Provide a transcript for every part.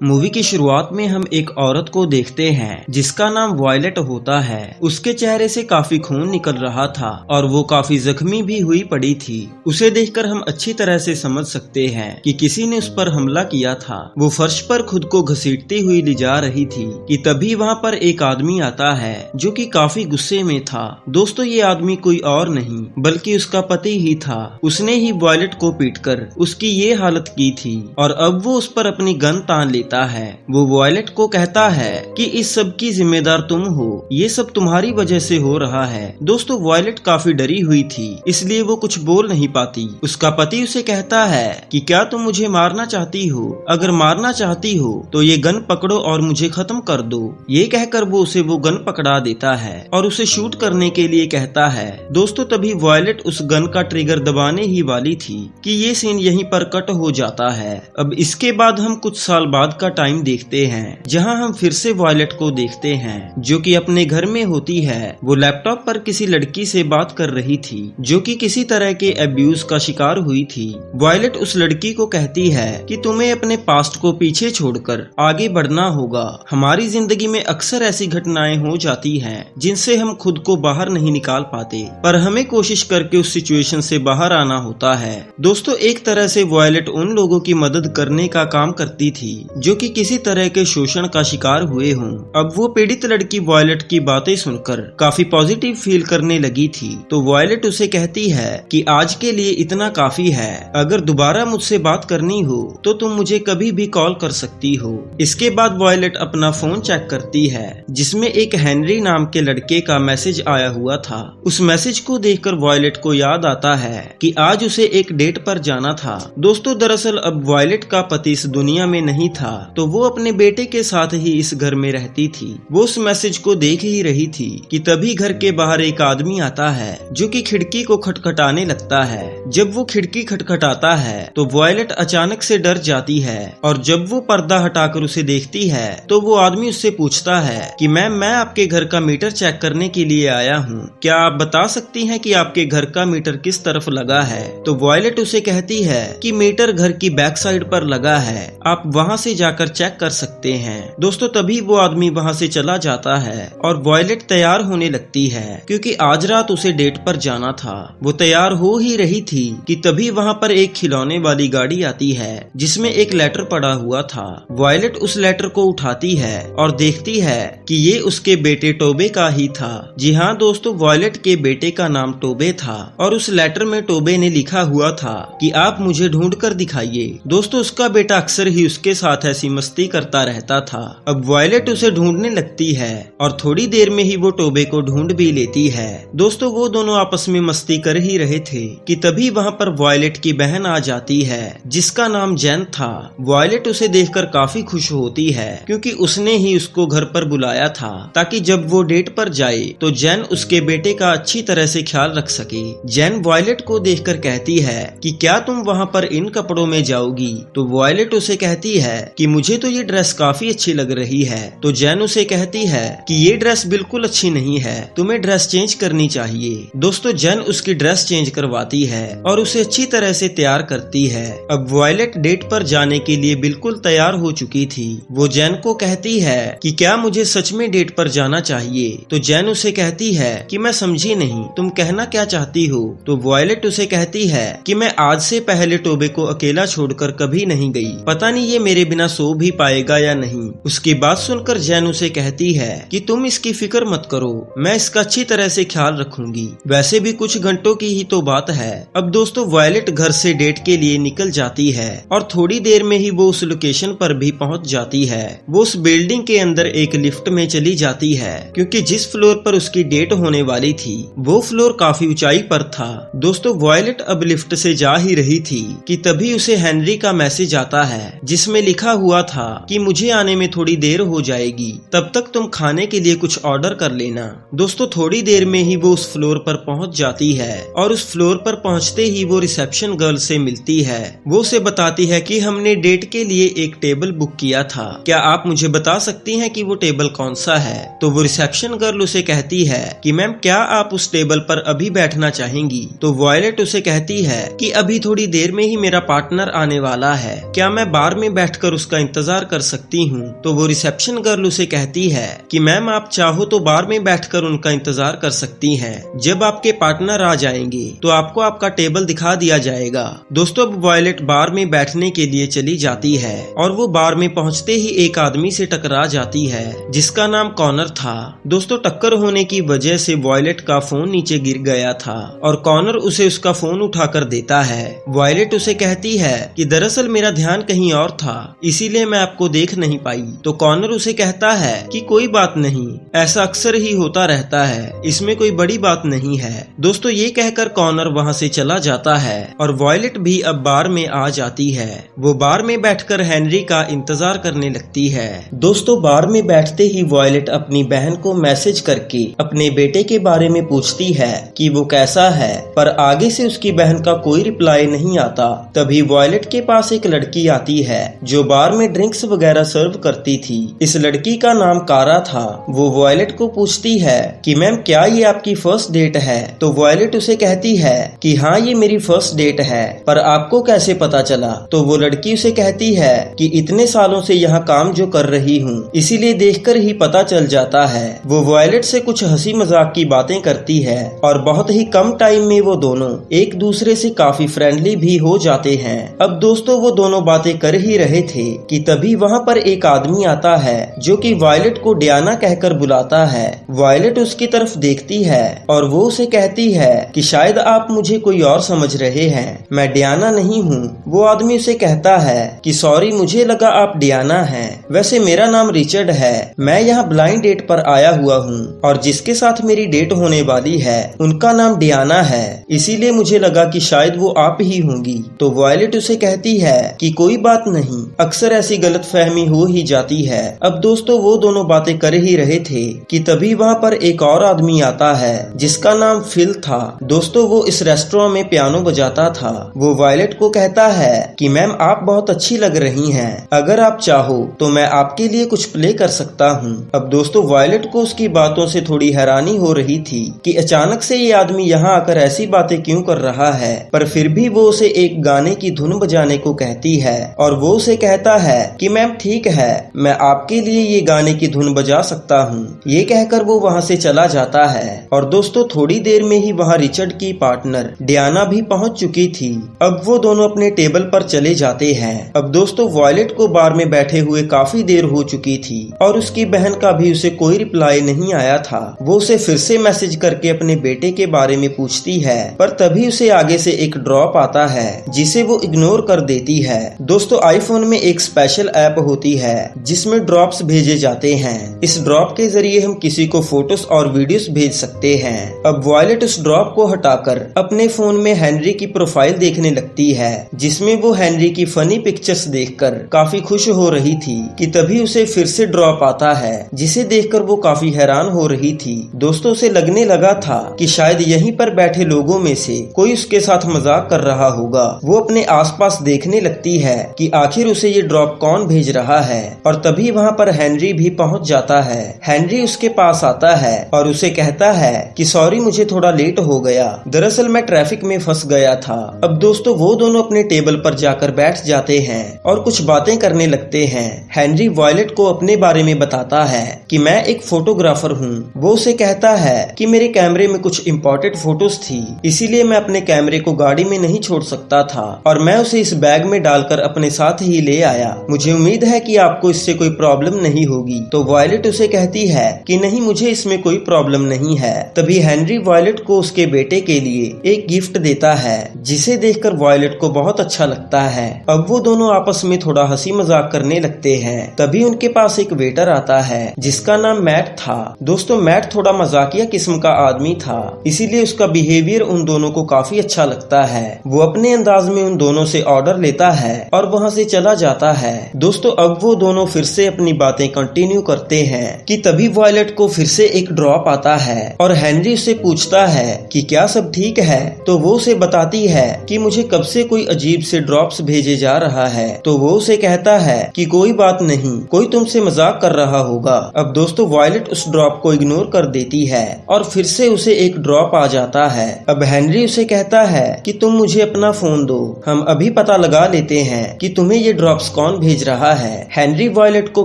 Movie की शुरुआत में हम एक औरत को देखते हैं जिसका नाम वॉयलेट होता है। उसके चेहरे से काफी खून निकल रहा था और वो काफी जख्मी भी हुई पड़ी थी। उसे देखकर हम अच्छी तरह से समझ सकते हैं कि किसी ने उस पर हमला किया था। वो फर्श पर खुद को घसीटती हुई ले जा रही थी कि तभी वहाँ पर एक आदमी आता है जो कि काफी गुस्से में था। दोस्तों, ये आदमी कोई और नहीं बल्कि उसका पति ही था। उसने ही वॉयलेट को पीटकर उसकी ये हालत की थी और अब वो उस पर अपनी गन तान लेता है। वो वॉयलेट को कहता है कि इस सब की जिम्मेदार तुम हो, ये सब तुम्हारी वजह से हो रहा है। दोस्तों, वॉयलेट काफी डरी हुई थी, इसलिए वो कुछ बोल नहीं पाती। उसका पति उसे कहता है कि क्या तुम मुझे मारना चाहती हो? अगर मारना चाहती हो तो ये गन पकड़ो और मुझे खत्म कर दो। ये कहकर वो उसे वो गन पकड़ा देता है और उसे शूट करने के लिए कहता है। दोस्तों, तभी वॉयलेट उस गन का ट्रिगर दबाने ही वाली थी कि ये सीन यहीं पर कट हो जाता है। अब इसके बाद हम कुछ साल बाद का टाइम देखते हैं जहां हम फिर से वॉयलेट को देखते हैं जो कि अपने घर में होती है। वो लैपटॉप पर किसी लड़की से बात कर रही थी जो कि किसी तरह के अब्यूज का शिकार हुई थी। वॉयलेट उस लड़की को कहती है कि तुम्हें अपने पास्ट को पीछे छोड़कर आगे बढ़ना होगा। हमारी जिंदगी में अक्सर ऐसी घटनाएं हो जाती हैं जिनसे हम खुद को बाहर नहीं निकाल पाते, पर हमें कोशिश करके उस सिचुएशन से बाहर आना होता है। दोस्तों, एक तरह से वॉयलेट उन लोगों की मदद करने का काम करती थी जो कि किसी तरह के शोषण का शिकार हुए हों। अब वो पीड़ित लड़की वॉयलेट की बातें सुनकर काफी पॉजिटिव फील करने लगी थी, तो वॉयलेट उसे कहती है कि आज के लिए इतना काफी है। अगर दोबारा मुझसे बात करनी हो तो तुम मुझे कभी भी कॉल कर सकती हो। इसके बाद वॉयलेट अपना फोन चेक करती है जिसमें एक हेनरी नाम के लड़के का मैसेज आया हुआ था। उस मैसेज को देखकर वॉयलेट को याद आता है कि आज उसे एक डेट पर जाना था। दोस्तों, दरअसल अब वॉयलेट का पति इस दुनिया में नहीं था, तो वो अपने बेटे के साथ ही इस घर में रहती थी। वो उस मैसेज को देख ही रही थी कि तभी घर के बाहर एक आदमी आता है जो कि खिड़की को खटखटाने लगता है। जब वो खिड़की खटखटाता है तो वॉयलेट अचानक से डर जाती है और जब वो पर्दा हटाकर उसे देखती है तो वो आदमी उससे पूछता है कि मैम, मैं आपके घर का मीटर चेक करने के लिए आया हूँ। क्या आप बता सकती हैं कि आपके घर का मीटर किस तरफ लगा है? तो वॉयलेट उसे कहती है कि मीटर घर की बैक साइड पर लगा है, आप वहाँ से जाकर चेक कर सकते हैं। दोस्तों, तभी वो आदमी वहाँ से चला जाता है और वॉयलेट तैयार होने लगती है क्योंकि आज रात उसे डेट पर जाना था। वो तैयार हो ही रही थी कि तभी वहाँ पर एक खिलौने वाली गाड़ी आती है जिसमें एक लेटर पड़ा हुआ था। वॉयलेट उस लेटर को उठाती है और देखती है कि ये उसके बेटे टोबे का ही था। जी हाँ दोस्तों, वॉयलेट के बेटे का नाम टोबे था और उस लेटर में टोबे ने लिखा हुआ था कि आप मुझे ढूंढ कर दिखाइए। दोस्तों, उसका बेटा अक्सर ही उसके साथ ऐसी मस्ती करता रहता था। अब वॉयलेट उसे ढूंढने लगती है और थोड़ी देर में ही वो टोबे को ढूंढ भी लेती है। दोस्तों, वो दोनों आपस में मस्ती कर ही रहे थे कि तभी वहाँ पर वॉयलेट की बहन आ जाती है जिसका नाम जैन था। वॉयलेट उसे देखकर काफी खुश होती है क्योंकि उसने ही उसको घर पर बुलाया था ताकि जब वो डेट पर जाए तो जैन उसके बेटे का अच्छी तरह से ख्याल रख सके। जैन वॉयलेट को देखकर कहती है कि क्या तुम वहाँ पर इन कपड़ों में जाओगी? तो वॉयलेट उसे कहती है कि मुझे तो ये ड्रेस काफी अच्छी लग रही है। तो जैन उसे कहती है कि ये ड्रेस बिल्कुल अच्छी नहीं है, तुम्हें ड्रेस चेंज करनी चाहिए। दोस्तों, जैन उसकी ड्रेस चेंज करवाती है और उसे अच्छी तरह से तैयार करती है। अब वॉयलेट डेट पर जाने के लिए बिल्कुल तैयार हो चुकी थी। वो जैन को कहती है कि क्या मुझे सच में डेट पर जाना चाहिए? तो जैन उसे कहती है कि मैं समझी नहीं, तुम कहना क्या चाहती हो? तो वॉयलेट उसे कहती है कि मैं आज से पहले टोबे को अकेला छोड़कर कभी नहीं गई, पता नहीं ये मेरे बिना सो भी पाएगा या नहीं। उसकी बात सुनकर जैन उसे कहती है कि तुम इसकी फिक्र मत करो, मैं इसका अच्छी तरह से ख्याल रखूंगी। वैसे भी कुछ घंटों की ही तो बात है। अब दोस्तों, वॉयलेट घर से डेट के लिए निकल जाती है और थोड़ी देर में ही वो उस लोकेशन पर भी पहुंच जाती है। वो उस बिल्डिंग के अंदर एक लिफ्ट में चली जाती है क्योंकि जिस फ्लोर पर उसकी डेट होने वाली थी वो फ्लोर काफी ऊंचाई पर था। दोस्तों, वॉयलेट अब लिफ्ट से जा ही रही थी कि तभी उसे हेनरी का मैसेज आता है जिसमें लिखा हुआ था कि मुझे आने में थोड़ी देर हो जाएगी, तब तक तुम खाने के लिए कुछ ऑर्डर कर लेना। दोस्तों, थोड़ी देर में ही वो उस फ्लोर पर पहुंच जाती है और उस फ्लोर पर पहुंचते ही वो रिसेप्शन गर्ल से मिलती है। वो उसे बताती है कि हमने डेट के लिए एक टेबल बुक किया था, क्या आप मुझे बता सकती हैं कि वो टेबल कौन सा है? तो वो रिसेप्शन गर्ल उसे कहती है कि मैम, क्या आप उस टेबल पर अभी बैठना चाहेंगी? तो वॉयलेट उसे कहती है कि अभी थोड़ी देर में ही मेरा पार्टनर आने वाला है, क्या मैं बार में बैठकर उसके उसका इंतजार कर सकती हूँ। तो वो रिसेप्शन गर्ल उसे कहती है कि मैम आप चाहो तो बार में बैठकर उनका इंतजार कर सकती हैं। जब आपके पार्टनर आ जाएंगे तो आपको आपका टेबल दिखा दिया जाएगा। दोस्तों अब वॉयलेट बार में बैठने के लिए चली जाती है और वो बार में पहुंचते ही एक आदमी से टकरा जाती है जिसका नाम कॉनर था। दोस्तों टक्कर होने की वजह से वॉयलेट का फोन नीचे गिर गया था और कॉनर उसे उसका फोन उठाकर देता है। वॉयलेट उसे कहती है कि दरअसल मेरा ध्यान कहीं और था, इसीलिए मैं आपको देख नहीं पाई। तो कॉनर उसे कहता है कि कोई बात नहीं, ऐसा अक्सर ही होता रहता है, इसमें कोई बड़ी बात नहीं है। दोस्तों ये कहकर कॉनर वहाँ से चला जाता है और वॉयलेट भी अब बार में आ जाती है। वो बार में बैठकर हेनरी का इंतजार करने लगती है। दोस्तों बार में बैठते ही वॉयलेट अपनी बहन को मैसेज करके अपने बेटे के बारे में पूछती है कि वो कैसा है, पर आगे से उसकी बहन का कोई रिप्लाई नहीं आता। तभी वॉयलेट के पास एक लड़की आती है जो बार में ड्रिंक्स वगैरह सर्व करती थी। इस लड़की का नाम कारा था। वो वॉयलेट को पूछती है कि मैम क्या ये आपकी फर्स्ट डेट है? तो वॉयलेट उसे कहती है कि हाँ ये मेरी फर्स्ट डेट है, पर आपको कैसे पता चला? तो वो लड़की उसे कहती है कि इतने सालों से यहाँ काम जो कर रही हूँ इसीलिए देखकर ही पता चल जाता है। वो वॉयलेट से कुछ हंसी मजाक की बातें करती है और बहुत ही कम टाइम में वो दोनों एक दूसरे से काफी फ्रेंडली भी हो जाते हैं। अब दोस्तों वो दोनों बातें कर ही रहे थे कि तभी वहाँ पर एक आदमी आता है जो कि वॉयलेट को डियाना कहकर बुलाता है। वॉयलेट उसकी तरफ देखती है और वो उसे कहती है कि शायद आप मुझे कोई और समझ रहे हैं, मैं डियाना नहीं हूँ। वो आदमी उसे कहता है कि सॉरी मुझे लगा आप डियाना हैं, वैसे मेरा नाम रिचर्ड है, मैं यहाँ ब्लाइंड डेट पर आया हुआ हूँ और जिसके साथ मेरी डेट होने वाली है उनका नाम डियाना है, इसीलिए मुझे लगा कि शायद वो आप ही होंगी। तो वॉयलेट उसे कहती है कि कोई बात नहीं, अक्सर ऐसी गलतफहमी हो ही जाती है। अब दोस्तों वो दोनों बातें कर ही रहे थे कि तभी वहाँ पर एक और आदमी आता है जिसका नाम फिल था। दोस्तों वो इस रेस्टोरेंट में पियानो बजाता था। वो वॉयलेट को कहता है कि मैम आप बहुत अच्छी लग रही हैं, अगर आप चाहो तो मैं आपके लिए कुछ प्ले कर सकता हूँ। अब दोस्तों वॉयलेट को उसकी बातों से थोड़ी हैरानी हो रही थी कि अचानक से ये आदमी यहाँ आकर ऐसी बातें क्यों कर रहा है, पर फिर भी वो उसे एक गाने की धुन बजाने को कहती है और वो उसे कहता है कि मैम ठीक है, मैं आपके लिए ये गाने की धुन बजा सकता हूँ। ये कहकर वो वहाँ से चला जाता है और दोस्तों थोड़ी देर में ही वहाँ रिचर्ड की पार्टनर डियाना भी पहुँच चुकी थी। अब वो दोनों अपने टेबल पर चले जाते हैं। अब दोस्तों वॉयलेट को बार में बैठे हुए काफी देर हो चुकी थी और उसकी बहन का भी उसे कोई रिप्लाई नहीं आया था। वो उसे फिर से मैसेज करके अपने बेटे के बारे में पूछती है, पर तभी उसे आगे से एक ड्रॉप आता है जिसे वो इग्नोर कर देती है। दोस्तों आईफोन में एक स्पेशल ऐप होती है जिसमें ड्रॉप्स भेजे जाते हैं। इस ड्रॉप के जरिए हम किसी को फोटोज और वीडियोस भेज सकते हैं। अब वॉयलेट उस ड्रॉप को हटाकर अपने फोन में हेनरी की प्रोफाइल देखने लगती है जिसमें वो हेनरी की फनी पिक्चर्स देखकर काफी खुश हो रही थी कि तभी उसे फिर से ड्रॉप आता है जिसे देखकर वो काफी हैरान हो रही थी। दोस्तों उसे लगने लगा था कि शायद यहीं पर बैठे लोगों में से कोई उसके साथ मजाक कर रहा होगा। वो अपने आसपास देखने लगती है कि आखिर उसे ये ड्रॉप कौन भेज रहा है और तभी वहाँ पर हेनरी भी पहुँच जाता है। हेनरी उसके पास आता है और उसे कहता है कि सॉरी मुझे थोड़ा लेट हो गया, दरअसल मैं ट्रैफिक में फंस गया था। अब दोस्तों वो दोनों अपने टेबल पर जाकर बैठ जाते हैं और कुछ बातें करने लगते हैं। हेनरी वॉयलेट को अपने बारे में बताता है कि मैं एक फोटोग्राफर हूँ। वो उसे कहता है कि मेरे कैमरे में कुछ इम्पोर्टेंट फोटोज थी, इसीलिए मैं अपने कैमरे को गाड़ी में नहीं छोड़ सकता था और मैं उसे इस बैग में डालकर अपने साथ ही ले आया। मुझे उम्मीद है कि आपको इससे कोई प्रॉब्लम नहीं होगी। तो वॉयलेट उसे कहती है कि नहीं मुझे इसमें कोई प्रॉब्लम नहीं है। तभी हेनरी वॉयलेट को उसके बेटे के लिए एक गिफ्ट देता है जिसे देखकर वॉयलेट को बहुत अच्छा लगता है। अब वो दोनों आपस में थोड़ा हंसी मजाक करने लगते हैं। तभी उनके पास एक वेटर आता है जिसका नाम मैट था। दोस्तों मैट थोड़ा मजाकिया किस्म का आदमी था, इसीलिए उसका बिहेवियर उन दोनों को काफी अच्छा लगता है। वो अपने अंदाज में उन दोनों से ऑर्डर लेता है और वहाँ से चला जाता है। दोस्तों अब वो दोनों फिर से अपनी बातें कंटिन्यू करते हैं कि तभी वॉयलेट को फिर से एक ड्रॉप आता है और हेनरी उससे पूछता है कि क्या सब ठीक है। तो वो उसे बताती है कि मुझे कब से कोई अजीब से ड्रॉप्स भेजे जा रहा है। तो वो उसे कहता है कि कोई बात नहीं, कोई तुमसे मजाक कर रहा होगा। अब दोस्तों वॉयलेट उस ड्रॉप को इग्नोर कर देती है और फिर से उसे एक ड्रॉप आ जाता है। अब हेनरी उसे कहता है कि तुम मुझे अपना फोन दो, हम अभी पता लगा लेते हैं कि तुम्हें ये ड्रॉप्स कौन भेज रहा है। हेनरी वॉयलेट को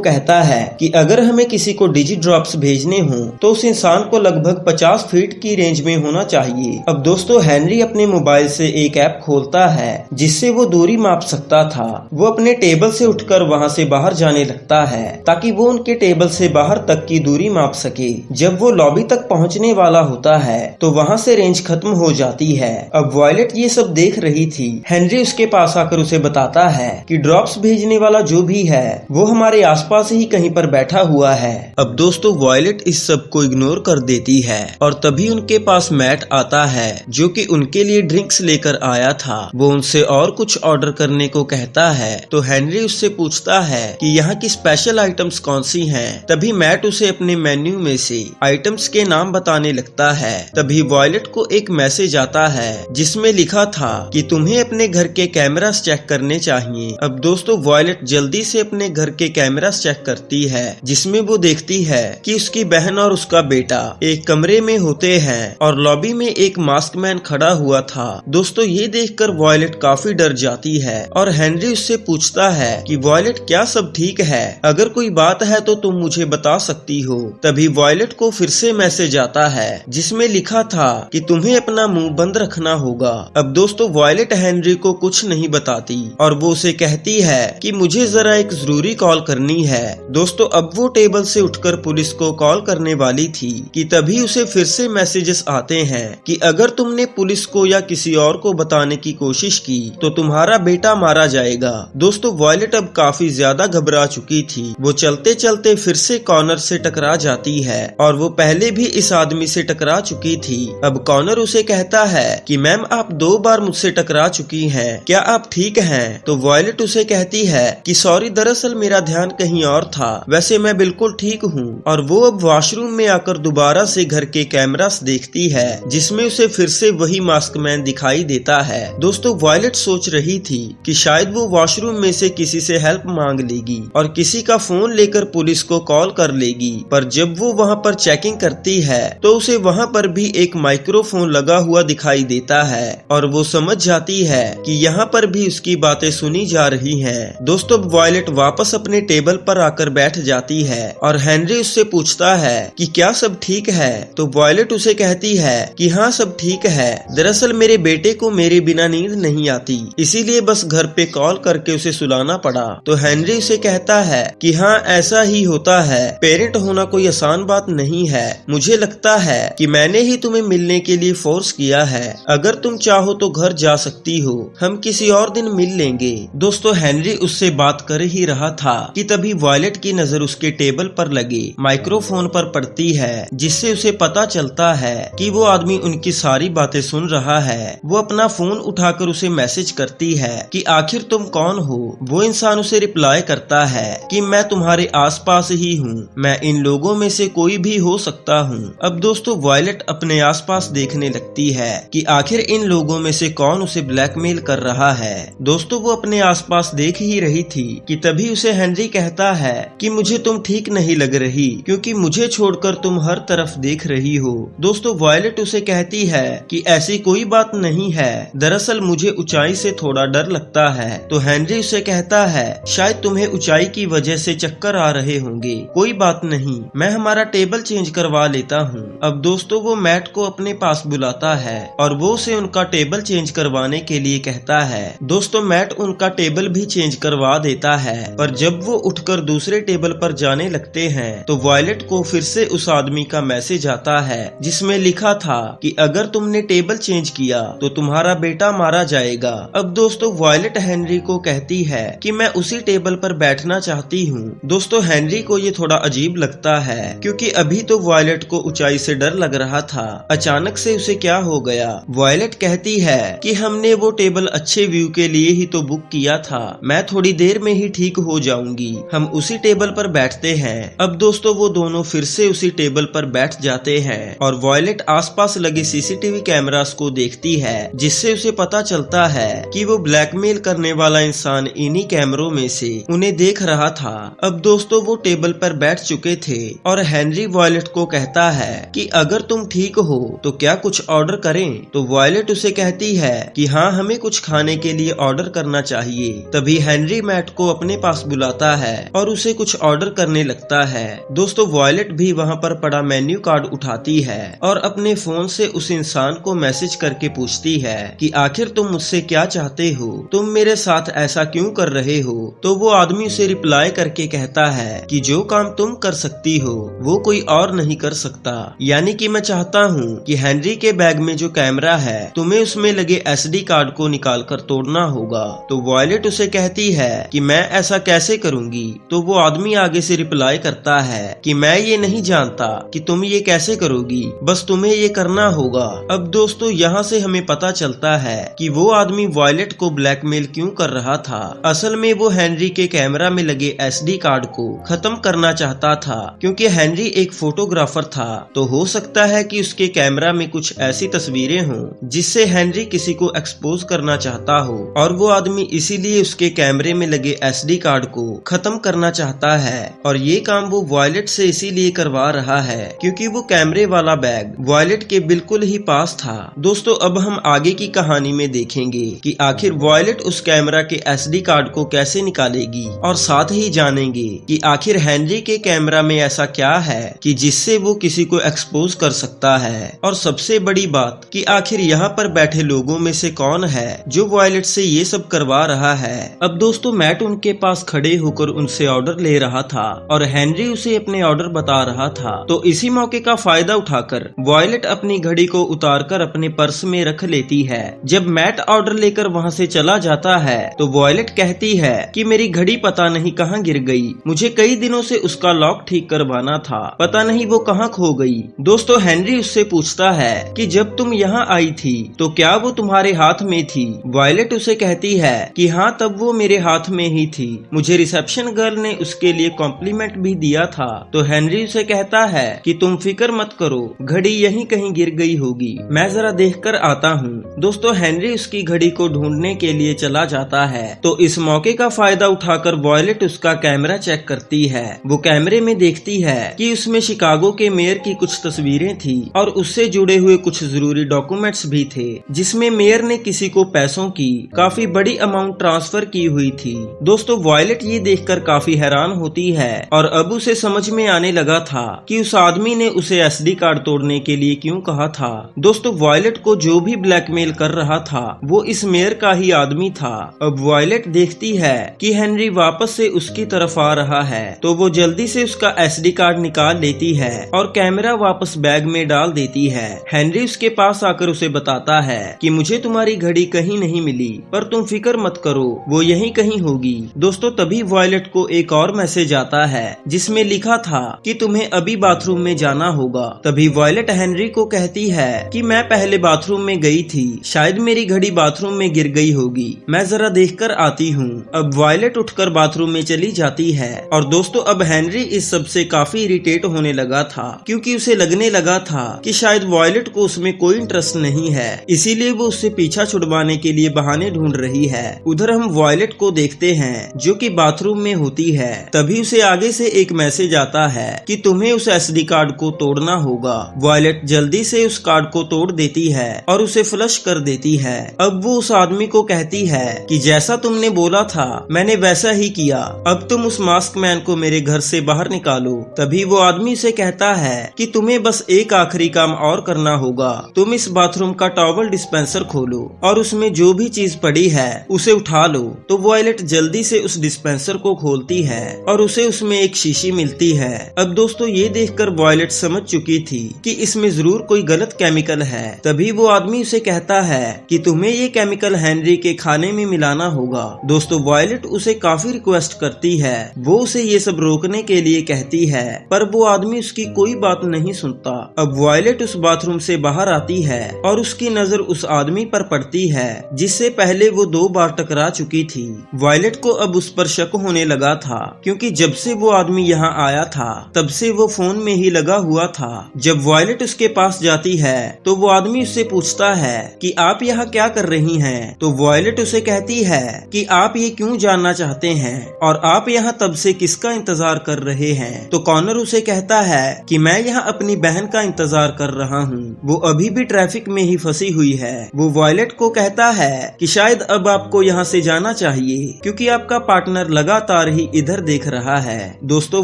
कहता है कि अगर हमें किसी को डिजी ड्रॉप्स भेजने हो तो उस इंसान को लगभग 50 फीट की रेंज में होना चाहिए। अब दोस्तों हेनरी अपने मोबाइल से एक ऐप खोलता है जिससे वो दूरी माप सकता था। वो अपने टेबल से उठकर वहाँ से बाहर जाने लगता है ताकि वो उनके टेबल से बाहर तक की दूरी माप सके। जब वो लॉबी तक पहुँचने वाला होता है तो वहाँ से रेंज खत्म हो जाती है। अब वॉयलेट ये सब देख रही थी। हेनरी उसके पास आकर उसे बताता है कि ड्रॉप्स भेजने वाला जो भी है वो हमारे आसपास ही कहीं पर बैठा हुआ है। अब दोस्तों वॉयलेट इस सब को इग्नोर कर देती है और तभी उनके पास मैट आता है जो कि उनके लिए ड्रिंक्स लेकर आया था। वो उनसे और कुछ ऑर्डर करने को कहता है तो हेनरी उससे पूछता है कि यहाँ की स्पेशल आइटम्स कौन सी हैं। तभी मैट उसे अपने मेन्यू में से आइटम्स के नाम बताने लगता है। तभी वॉयलेट को एक मैसेज आता है जिसमें लिखा था कि तुम्हें अपने घर के कैमरास चेक करने चाहिए। अब दोस्तों वॉयलेट जल्दी से अपने घर के कैमरास चेक करती है जिसमें वो देखती है कि उसकी बहन और उसका बेटा एक कमरे में होते हैं और लॉबी में एक मास्क मैन खड़ा हुआ था। दोस्तों ये देखकर वॉयलेट काफी डर जाती है और हेनरी उससे पूछता है कि वॉयलेट क्या सब ठीक है, अगर कोई बात है तो तुम मुझे बता सकती हो। तभी वॉयलेट को फिर से मैसेज आता है जिसमें लिखा था कि तुम्हें अपना मुंह बंद रखना होगा। अब दोस्तों वॉयलेट हेनरी को कुछ नहीं बताती और वो उसे कहती है कि मुझे जरा एक जरूरी कॉल करनी है। दोस्तों अब वो टेबल से उठकर पुलिस को कॉल करने वाली थी कि तभी उसे फिर से मैसेजेस आते हैं कि अगर तुमने पुलिस को या किसी और को बताने की कोशिश की तो तुम्हारा बेटा मारा जाएगा। दोस्तों वॉयलेट अब काफी ज्यादा घबरा चुकी थी। वो चलते चलते फिर से कॉर्नर से टकरा जाती है और वो पहले भी इस आदमी से टकरा चुकी थी। अब कॉर्नर उसे कहता है कि मैम आप 2 बार मुझसे टकरा चुकी हैं, क्या आप ठीक हैं? तो वॉयलेट उसे कहती है कि सॉरी, दरअसल मेरा ध्यान कहीं और था, वैसे मैं बिल्कुल ठीक हूँ। और वो अब वॉशरूम में आकर दोबारा से घर के कैमरास देखती है जिसमें उसे फिर से वही मास्क मैन दिखाई देता है। दोस्तों वॉयलेट सोच रही थी कि शायद वो वॉशरूम में से किसी से हेल्प मांग लेगी और किसी का फोन लेकर पुलिस को कॉल कर लेगी, पर जब वो वहाँ पर चेकिंग करती है तो उसे वहाँ पर भी एक माइक्रोफोन लगा हुआ दिखाई देता है और वो समझ जाती है कि यहाँ पर भी उसकी बातें सुनी जा रही हैं। दोस्तों वॉयलेट वापस अपने टेबल पर आकर बैठ जाती है और हेनरी उससे पूछता है कि क्या सब ठीक है। तो वॉयलेट उसे कहती है कि हाँ सब ठीक है, दरअसल मेरे बेटे को मेरे बिना नींद नहीं आती, इसीलिए बस घर पे कॉल करके उसे सुलाना पड़ा। तो हेनरी उसे कहता है कि हाँ ऐसा ही होता है, पेरेंट होना कोई आसान बात नहीं है, मुझे लगता है कि मैंने ही तुम्हें मिलने के लिए फोर्स किया है, अगर तुम चाहो तो घर जा सकती हो, हम किसी और दिन मिल लेंगे। दोस्तों हेनरी उससे बात कर ही रहा था कि तभी वॉयलेट की नजर उसके टेबल पर लगे माइक्रोफोन पर पड़ती है जिससे उसे पता चलता है कि वो आदमी उनकी सारी बातें सुन रहा है। वो अपना फोन उठाकर उसे मैसेज करती है कि आखिर तुम कौन हो। वो इंसान उसे रिप्लाई करता है कि मैं तुम्हारे आसपास ही हूँ, मैं इन लोगों में से कोई भी हो सकता हूँ। अब दोस्तों वॉयलेट अपने आसपास देखने लगती है कि आखिर इन लोगों में से कौन उसे ब्लैकमेल कर रहा है। दोस्तों वो अपने आसपास देख ही रही थी कि तभी उसे हेनरी कहता है कि मुझे तुम ठीक नहीं लग रही क्योंकि मुझे छोड़कर तुम हर तरफ देख रही हो। दोस्तों वॉयलेट उसे कहती है कि ऐसी कोई बात नहीं है, दरअसल मुझे ऊंचाई से थोड़ा डर लगता है। तो हेनरी उसे कहता है शायद तुम्हें ऊंचाई की वजह से चक्कर आ रहे होंगे, कोई बात नहीं, मैं हमारा टेबल चेंज करवा लेता हूँ। अब दोस्तों वो मैट को अपने पास बुलाता है और वो उसे उनका टेबल चेंज करवाने के लिए कहता है। दोस्तों मैट उनका टेबल भी चेंज करवा देता है, पर जब वो उठकर दूसरे टेबल पर जाने लगते हैं तो वॉयलेट को फिर से उस आदमी का मैसेज आता है जिसमें लिखा था कि अगर तुमने टेबल चेंज किया तो तुम्हारा बेटा मारा जाएगा। अब दोस्तों वॉयलेट हेनरी को कहती है कि मैं उसी टेबल पर बैठना चाहती हूँ। दोस्तों हेनरी को ये थोड़ा अजीब लगता है क्योंकि अभी तो वॉयलेट को ऊंचाई से डर लग रहा था, अचानक से उसे क्या हो गया। वॉयलेट कहती है कि हमने वो टेबल अच्छे व्यू के लिए ही तो बुक किया था, मैं थोड़ी देर में ही ठीक हो जाऊंगी, हम उसी टेबल पर बैठते हैं। अब दोस्तों वो दोनों फिर से उसी टेबल पर बैठ जाते हैं और वॉयलेट आसपास लगे सीसीटीवी कैमरास को देखती है जिससे उसे पता चलता है कि वो ब्लैकमेल करने वाला इंसान इन्हीं कैमरों में से उन्हें देख रहा था। अब दोस्तों वो टेबल पर बैठ चुके थे और हेनरी वॉयलेट को कहता है कि अगर तुम ठीक हो तो क्या कुछ ऑर्डर करें। तो वॉयलेट उसे कहती है कि हाँ हमें कुछ खाने के लिए ऑर्डर करना चाहिए। तभी हेनरी हेनरी मैट को अपने पास बुलाता है और उसे कुछ ऑर्डर करने लगता है। दोस्तों वॉयलेट भी वहाँ पर पड़ा मेन्यू कार्ड उठाती है और अपने फोन से उस इंसान को मैसेज करके पूछती है कि आखिर तुम मुझसे क्या चाहते हो, तुम मेरे साथ ऐसा क्यों कर रहे हो। तो वो आदमी उसे रिप्लाई करके कहता है कि जो काम तुम कर सकती हो वो कोई और नहीं कर सकता, यानी कि मैं चाहता हूँ कि हेनरी के बैग में जो कैमरा है तुम्हें उसमें लगे SD कार्ड को निकाल कर तोड़ना होगा। तो वॉयलेट उसे कहती है कि मैं ऐसा कैसे करूंगी। तो वो आदमी आगे से रिप्लाई करता है कि मैं ये नहीं जानता कि तुम ये कैसे करोगी, बस तुम्हें ये करना होगा। अब दोस्तों यहाँ से हमें पता चलता है कि वो आदमी वॉयलेट को ब्लैकमेल क्यों कर रहा था। असल में वो हेनरी के कैमरा में लगे SD कार्ड को खत्म करना चाहता था, क्योंकि हेनरी एक फोटोग्राफर था। तो हो सकता है कि उसके कैमरा में कुछ ऐसी तस्वीरें हों जिससे हेनरी किसी को एक्सपोज करना चाहता हो, और वो आदमी इसीलिए उसके कैमरे में लगे SD कार्ड को खत्म करना चाहता है। और ये काम वो वॉयलेट से इसीलिए करवा रहा है क्योंकि वो कैमरे वाला बैग वॉयलेट के बिल्कुल ही पास था। दोस्तों अब हम आगे की कहानी में देखेंगे कि आखिर वॉयलेट उस कैमरा के SD कार्ड को कैसे निकालेगी, और साथ ही जानेंगे कि आखिर हेनरी के कैमरा में ऐसा क्या है कि जिससे वो किसी को एक्सपोज कर सकता है। और सबसे बड़ी बात कि आखिर यहाँ पर बैठे लोगों में से कौन है जो वॉयलेट से ये सब करवा रहा है। अब दोस्तों मैट उनके पास खड़े होकर उनसे ऑर्डर ले रहा था और हेनरी उसे अपने ऑर्डर बता रहा था। तो इसी मौके का फायदा उठाकर वॉयलेट अपनी घड़ी को उतारकर अपने पर्स में रख लेती है। जब मैट ऑर्डर लेकर वहाँ से चला जाता है तो वॉयलेट कहती है कि मेरी घड़ी पता नहीं कहाँ गिर गई, मुझे कई दिनों से उसका लॉक ठीक करवाना था, पता नहीं वो कहाँ खो गई। दोस्तों हेनरी उससे पूछता है कि जब तुम यहाँ आई थी तो क्या वो तुम्हारे हाथ में थी। वॉयलेट उसे कहती है कि हाँ तब वो मेरे हाथ में ही थी, मुझे रिसेप्शन गर्ल ने उसके लिए कॉम्प्लीमेंट भी दिया था। तो हेनरी उसे कहता है कि तुम फिक्र मत करो, घड़ी यहीं कहीं गिर गई होगी, मैं जरा देख कर आता हूँ। दोस्तों हेनरी उसकी घड़ी को ढूंढने के लिए चला जाता है। तो इस मौके का फायदा उठाकर वॉयलेट उसका कैमरा चेक करती है। वो कैमरे में देखती है कि उसमें शिकागो के मेयर की कुछ तस्वीरें थी और उससे जुड़े हुए कुछ जरूरी डॉक्यूमेंट्स भी थे, जिसमें मेयर ने किसी को पैसों की काफी बड़ी अमाउंट ट्रांसफर की हुई थी। दोस्तों वॉयलेट ये देखकर काफी हैरान होती है और अब उसे समझ में आने लगा था कि उस आदमी ने उसे SD कार्ड तोड़ने के लिए क्यों कहा था। दोस्तों वॉयलेट को जो भी ब्लैकमेल कर रहा था वो इस मेयर का ही आदमी था। अब वॉयलेट देखती है कि हेनरी वापस से उसकी तरफ आ रहा है, तो वो जल्दी से उसका SD कार्ड निकाल लेती है और कैमरा वापस बैग में डाल देती है। हेनरी उसके पास आकर उसे बताता है कि मुझे तुम्हारी घड़ी कहीं नहीं मिली, पर तुम फिक्र मत करो, वो यहीं कहीं होगी। दोस्तों तभी वॉयलेट को एक और मैसेज आता है जिसमें लिखा था कि तुम्हें अभी बाथरूम में जाना होगा। तभी वॉयलेट हेनरी को कहती है कि मैं पहले बाथरूम में गई थी, शायद मेरी घड़ी बाथरूम में गिर गई होगी, मैं जरा देखकर आती हूँ। अब वॉयलेट उठकर बाथरूम में चली जाती है। और दोस्तों अब हेनरी इस सब से काफी इरिटेट होने लगा था, क्योंकि उसे लगने लगा था कि शायद वॉयलेट को उसमें कोई इंटरेस्ट नहीं है, इसीलिए वो उससे पीछा छुड़वाने के लिए बहाने ढूंढ रही है। उधर हम वॉयलेट को देखते हैं जो कि बाथरूम में होती है। तभी उसे आगे से एक मैसेज आता है कि तुम्हें उस SD कार्ड को तोड़ना होगा। वॉयलेट जल्दी से उस कार्ड को तोड़ देती है और उसे फ्लश कर देती है। अब वो उस आदमी को कहती है कि जैसा तुमने बोला था मैंने वैसा ही किया, अब तुम उस मास्क मैन को मेरे घर से बाहर निकालो। तभी वो आदमी से कहता है कि तुम्हें बस एक आखिरी काम और करना होगा, तुम इस बाथरूम का टॉवल डिस्पेंसर खोलो और उसमें जो भी चीज पड़ी है उसे उठा लो। तो वॉयलेट जल्दी से उस डिस्पेंसर को खोलती है और उसे उसमें एक शीशी मिलती है। अब दोस्तों ये देखकर वॉयलेट समझ चुकी थी कि इसमें जरूर कोई गलत केमिकल है। तभी वो आदमी उसे कहता है कि तुम्हें ये केमिकल हेनरी के खाने में मिलाना होगा। दोस्तों वॉयलेट उसे काफी रिक्वेस्ट करती है, वो उसे ये सब रोकने के लिए कहती है, पर वो आदमी उसकी कोई बात नहीं सुनता। अब वॉयलेट उस बाथरूम से बाहर आती है और उसकी नजर उस आदमी पर पड़ती है जिससे पहले वो 2 बार टकरा चुकी थी। वॉयलेट को अब उस पर शक होने लगा था, क्योंकि जब से वो आदमी यहाँ आया था तब से वो फोन में ही लगा हुआ था। जब वॉयलेट उसके पास जाती है तो वो आदमी उससे पूछता है कि आप यहाँ क्या कर रही हैं। तो वॉयलेट उसे कहती है कि आप ये क्यों जानना चाहते हैं और आप यहाँ तब से किसका इंतजार कर रहे हैं। तो कॉनर उसे कहता है कि मैं यहाँ अपनी बहन का इंतजार कर रहा हूँ, वो अभी भी ट्रैफिक में ही फंसी हुई है। वो वॉयलेट को कहता है कि शायद अब आपको यहाँ से जाना चाहिए। चाहिए क्योंकि आपका पार्टनर लगातार ही इधर देख रहा है। दोस्तों